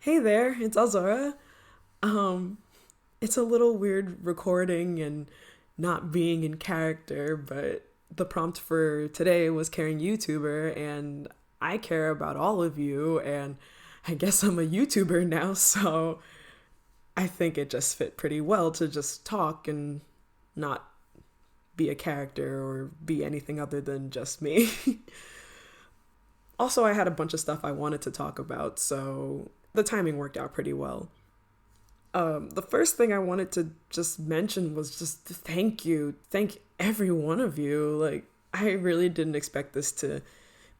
Hey there, it's Aozora. Um, it's a little weird recording and not being in character, but the prompt for today was caring YouTuber, and I care about all of you, and I guess I'm a YouTuber now, so I think it just fit pretty well to just talk and not be a character or be anything other than just me. Also, I had a bunch of stuff I wanted to talk about, so the timing worked out pretty well. The first thing I wanted to just mention was just thank you. Thank every one of you. Like, I really didn't expect this to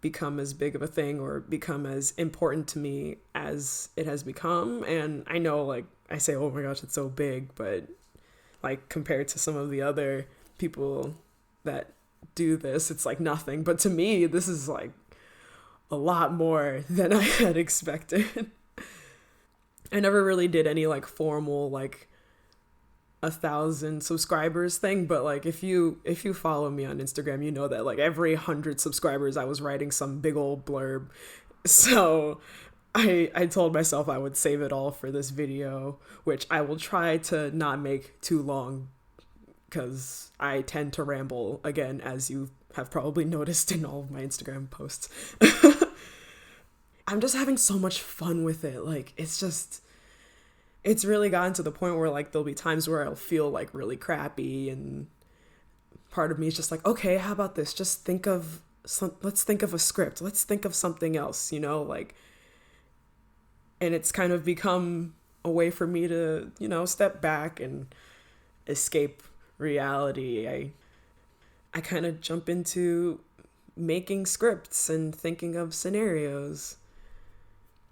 become as big of a thing or become as important to me as it has become. And I know, like, I say, oh my gosh, it's so big, but like, compared to some of the other people that do this, it's like nothing. But to me, this is like a lot more than I had expected. I never really did any like formal like 1,000 subscribers thing, but like if you follow me on Instagram, you know that like every 100 subscribers I was writing some big old blurb. So I told myself I would save it all for this video, which I will try to not make too long because I tend to ramble again, as you have probably noticed in all of my Instagram posts. I'm just having so much fun with it. Like it's really gotten to the point where like there'll be times where I'll feel like really crappy, and part of me is just like, okay, how about this? Just think of let's think of a script. Let's think of something else, like, and it's kind of become a way for me to, step back and escape reality. I kind of jump into making scripts and thinking of scenarios.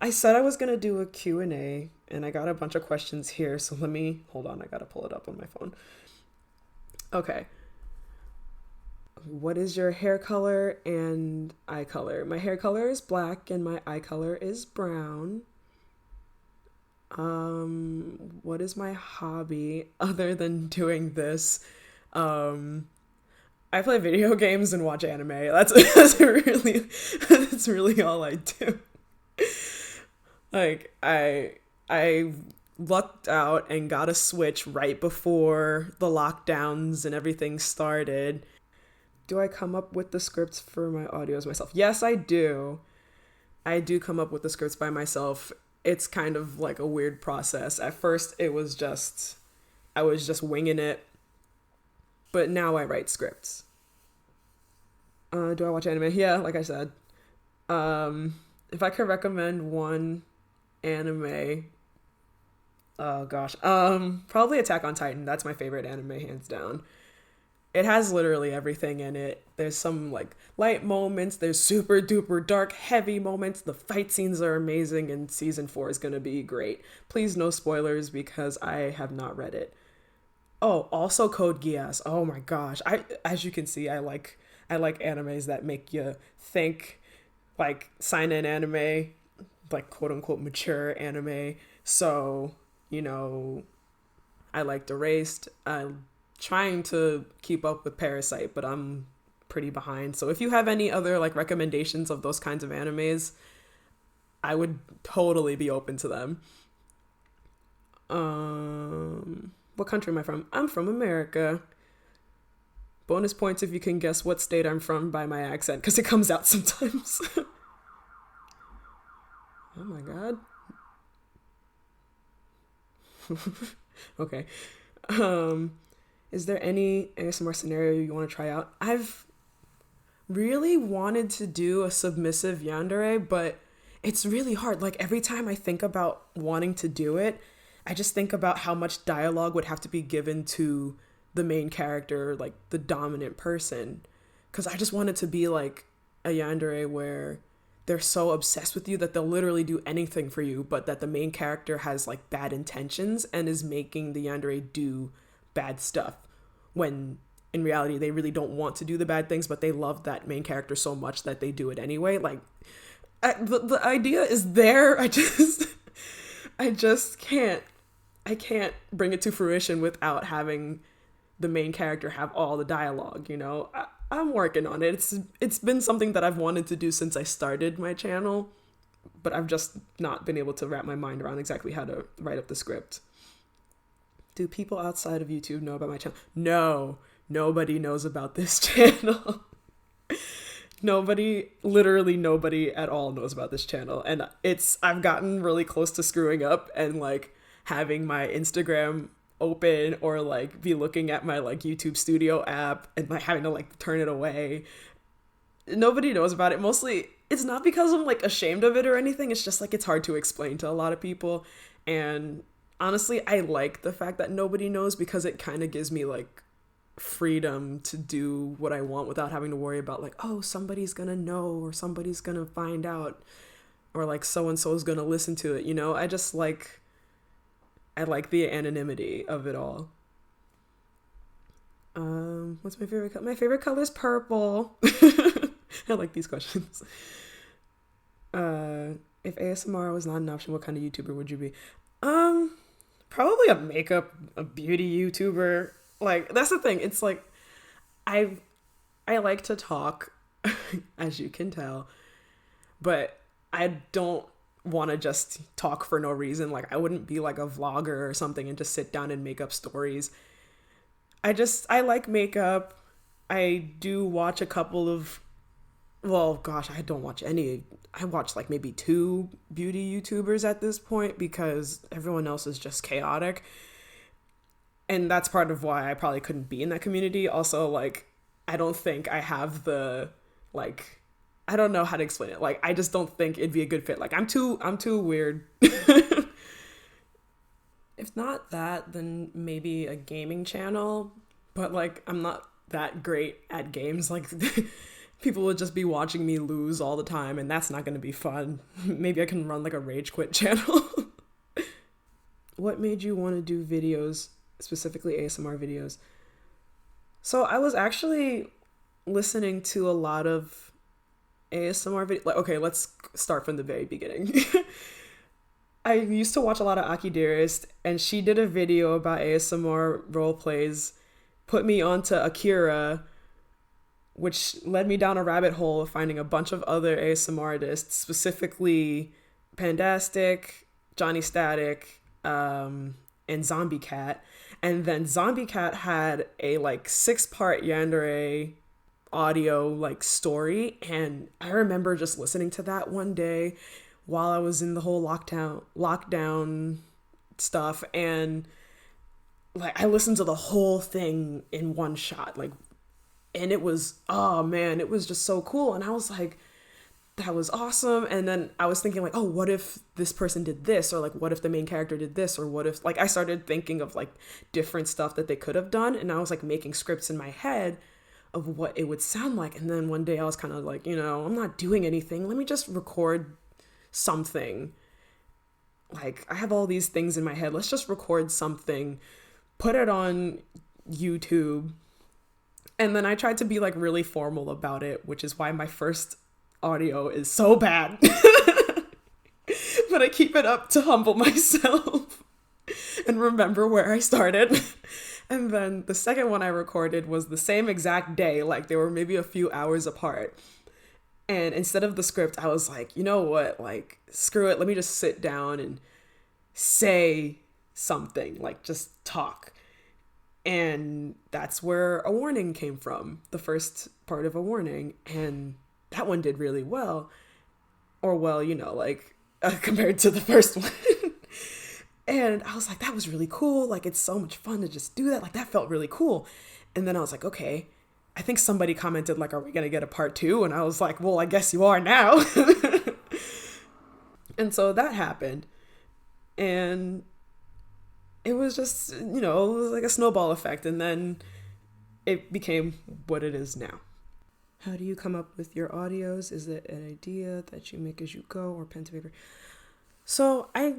I said I was going to do a Q&A, and I got a bunch of questions here, so let me hold on. I got to pull it up on my phone. Okay. What is your hair color and eye color? My hair color is black and my eye color is brown. What is my hobby other than doing this? I play video games and watch anime. That's really all I do. Like I lucked out and got a Switch right before the lockdowns and everything started. Do I come up with the scripts for my audios myself? Yes, I do. I do come up with the scripts by myself. It's kind of like a weird process. At first I was just winging it, but now I write scripts. Do I watch anime? Yeah, like I said. If I could recommend one anime, oh gosh, probably Attack on Titan. That's my favorite anime, hands down. It has literally everything in it. There's some like light moments, there's super duper dark heavy moments. The fight scenes are amazing, and season 4 is going to be great. Please no spoilers because I have not read it. Oh, also Code Geass. Oh my gosh. I As you can see, I like animes that make you think, like seinen anime, like quote unquote mature anime. So, I liked Erased. I'm trying to keep up with Parasite, but I'm pretty behind. So if you have any other like recommendations of those kinds of animes, I would totally be open to them. What country am I from? I'm from America. Bonus points if you can guess what state I'm from by my accent, because it comes out sometimes. Oh my god. Okay. Um, is there any ASMR scenario you want to try out? I've really wanted to do a submissive yandere, but it's really hard. Like every time I think about wanting to do it, I just think about how much dialogue would have to be given to the main character, like the dominant person. Because I just want it to be like a yandere where they're so obsessed with you that they'll literally do anything for you, but that the main character has like bad intentions and is making the yandere do bad stuff when in reality they really don't want to do the bad things, but they love that main character so much that they do it anyway. Like the idea is there. I just can't bring it to fruition without having the main character have all the dialogue. I'm working on it. It's been something that I've wanted to do since I started my channel, but I've just not been able to wrap my mind around exactly how to write up the script. Do people outside of YouTube know about my channel? No, nobody knows about this channel. Literally nobody at all knows about this channel. And I've gotten really close to screwing up and like having my Instagram open or like be looking at my like YouTube Studio app and like having to like turn it away. Nobody knows about it. Mostly it's not because I'm like ashamed of it or anything. It's just like it's hard to explain to a lot of people. And honestly, I like the fact that nobody knows because it kind of gives me like freedom to do what I want without having to worry about like, oh, somebody's gonna know or somebody's gonna find out or like so and so is gonna listen to it, you know? I like the anonymity of it all. What's my favorite color? My favorite color is purple. I like these questions. If ASMR was not an option, what kind of YouTuber would you be? Probably a beauty YouTuber. Like, that's the thing. It's like, I like to talk, as you can tell, but I don't want to just talk for no reason. Like, I wouldn't be like a vlogger or something and just sit down and make up stories. I like makeup. I do watch a couple of, well, gosh, I don't watch any. I watch like maybe 2 beauty YouTubers at this point because everyone else is just chaotic. And that's part of why I probably couldn't be in that community. Also, like, I don't think I have the, like, I don't know how to explain it. Like, I just don't think it'd be a good fit. Like, I'm too weird. If not that, then maybe a gaming channel. But, like, I'm not that great at games. Like, people would just be watching me lose all the time, and that's not going to be fun. Maybe I can run, like, a rage quit channel. What made you want to do videos, specifically ASMR videos? So I was actually listening to a lot of ASMR videos. Like, okay, let's start from the very beginning. I used to watch a lot of Aki Dearest, and she did a video about ASMR role plays, put me onto Akira, which led me down a rabbit hole of finding a bunch of other ASMR artists, specifically Pandastic, Johnny Static, and Zombie Cat. And then Zombie Cat had a like 6-part yandere audio like story, and I remember just listening to that one day while I was in the whole lockdown stuff, and like I listened to the whole thing in one shot, like, and it was, oh man, it was just so cool. And I was like, that was awesome. And then I was thinking like, oh, what if this person did this, or like what if the main character did this, or what if, like, I started thinking of like different stuff that they could have done, and I was like making scripts in my head of what it would sound like. And then one day I was kind of like, you know, I'm not doing anything, let me just record something. Like, I have all these things in my head, let's just record something, put it on YouTube. And then I tried to be like really formal about it, which is why my first audio is so bad. But I keep it up to humble myself and remember where I started. And then the second one I recorded was the same exact day, like they were maybe a few hours apart. And instead of the script, I was like, you know what, like, screw it, let me just sit down and say something, like just talk. And that's where A Warning came from, the first part of A Warning. And that one did really well. Or well, you know, like, compared to the first one. And I was like, that was really cool. Like, it's so much fun to just do that. Like, that felt really cool. And then I was like, okay, I think somebody commented, like, are we going to get a part 2? And I was like, well, I guess you are now. And so that happened. And it was just, you know, it was like a snowball effect. And then it became what it is now. How do you come up with your audios? Is it an idea that you make as you go, or pen to paper? So I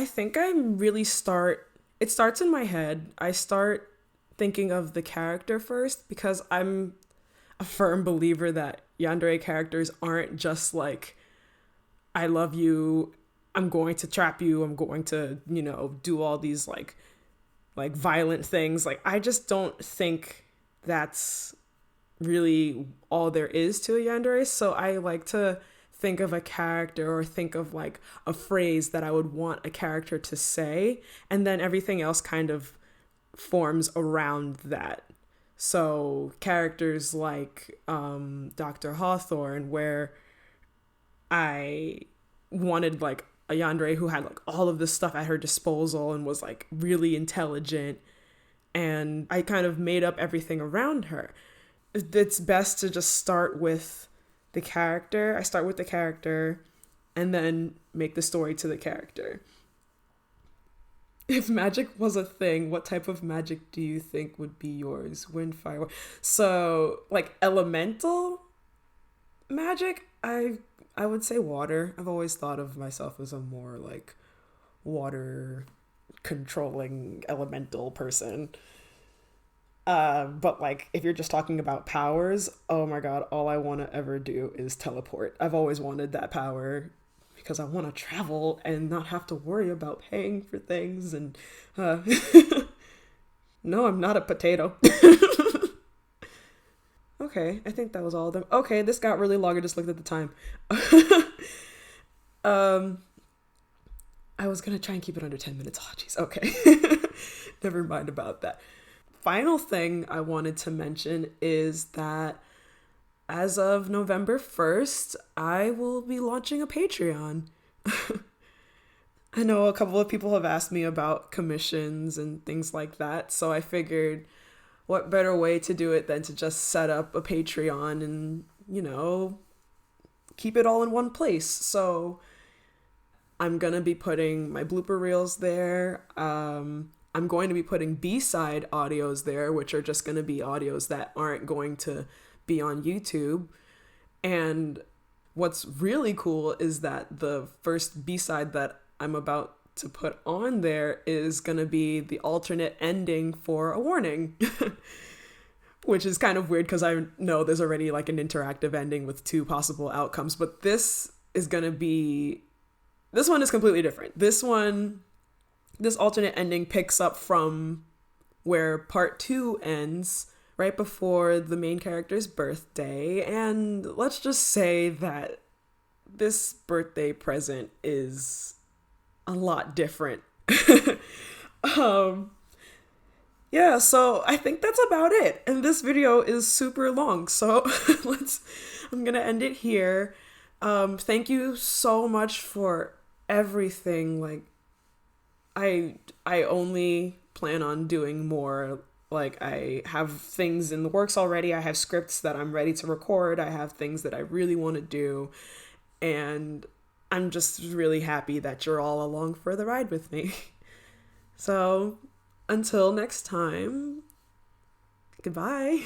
think it starts in my head. I start thinking of the character first, because I'm a firm believer that yandere characters aren't just like, I love you, I'm going to trap you, I'm going to, you know, do all these like violent things. Like, I just don't think that's really all there is to a yandere. So I like to think of a character or think of like a phrase that I would want a character to say, and then everything else kind of forms around that. So characters like Dr. Hawthorne, where I wanted like a yandere who had like all of this stuff at her disposal and was like really intelligent, and I kind of made up everything around her. It's best to just start with the character. I start with the character and then make the story to the character. If magic was a thing, what type of magic do you think would be yours? Wind, fire. So, like elemental magic, I would say water. I've always thought of myself as a more like water controlling elemental person. But like if you're just talking about powers, oh my god, all I want to ever do is teleport. I've always wanted that power because I want to travel and not have to worry about paying for things and no, I'm not a potato. Okay, I think that was all of them. Okay, this got really long. I just looked at the time. I was gonna try and keep it under 10 minutes. Oh, jeez. Okay. Never mind about that. Final thing I wanted to mention is that as of November 1st, I will be launching a Patreon. I know a couple of people have asked me about commissions and things like that, so I figured what better way to do it than to just set up a Patreon and, you know, keep it all in one place. So I'm going to be putting my blooper reels there. I'm going to be putting B-side audios there, which are just going to be audios that aren't going to be on YouTube. And what's really cool is that the first B-side that I'm about to put on there is going to be the alternate ending for A Warning. Which is kind of weird because I know there's already like an interactive ending with 2 possible outcomes, but this one is completely different. This alternate ending picks up from where part 2 ends, right before the main character's birthday. And let's just say that this birthday present is a lot different. Yeah, so I think that's about it. And this video is super long, so I'm gonna end it here. Thank you so much for everything. Like, I only plan on doing more. Like, I have things in the works already. I have scripts that I'm ready to record. I have things that I really want to do. And I'm just really happy that you're all along for the ride with me. So, until next time, goodbye.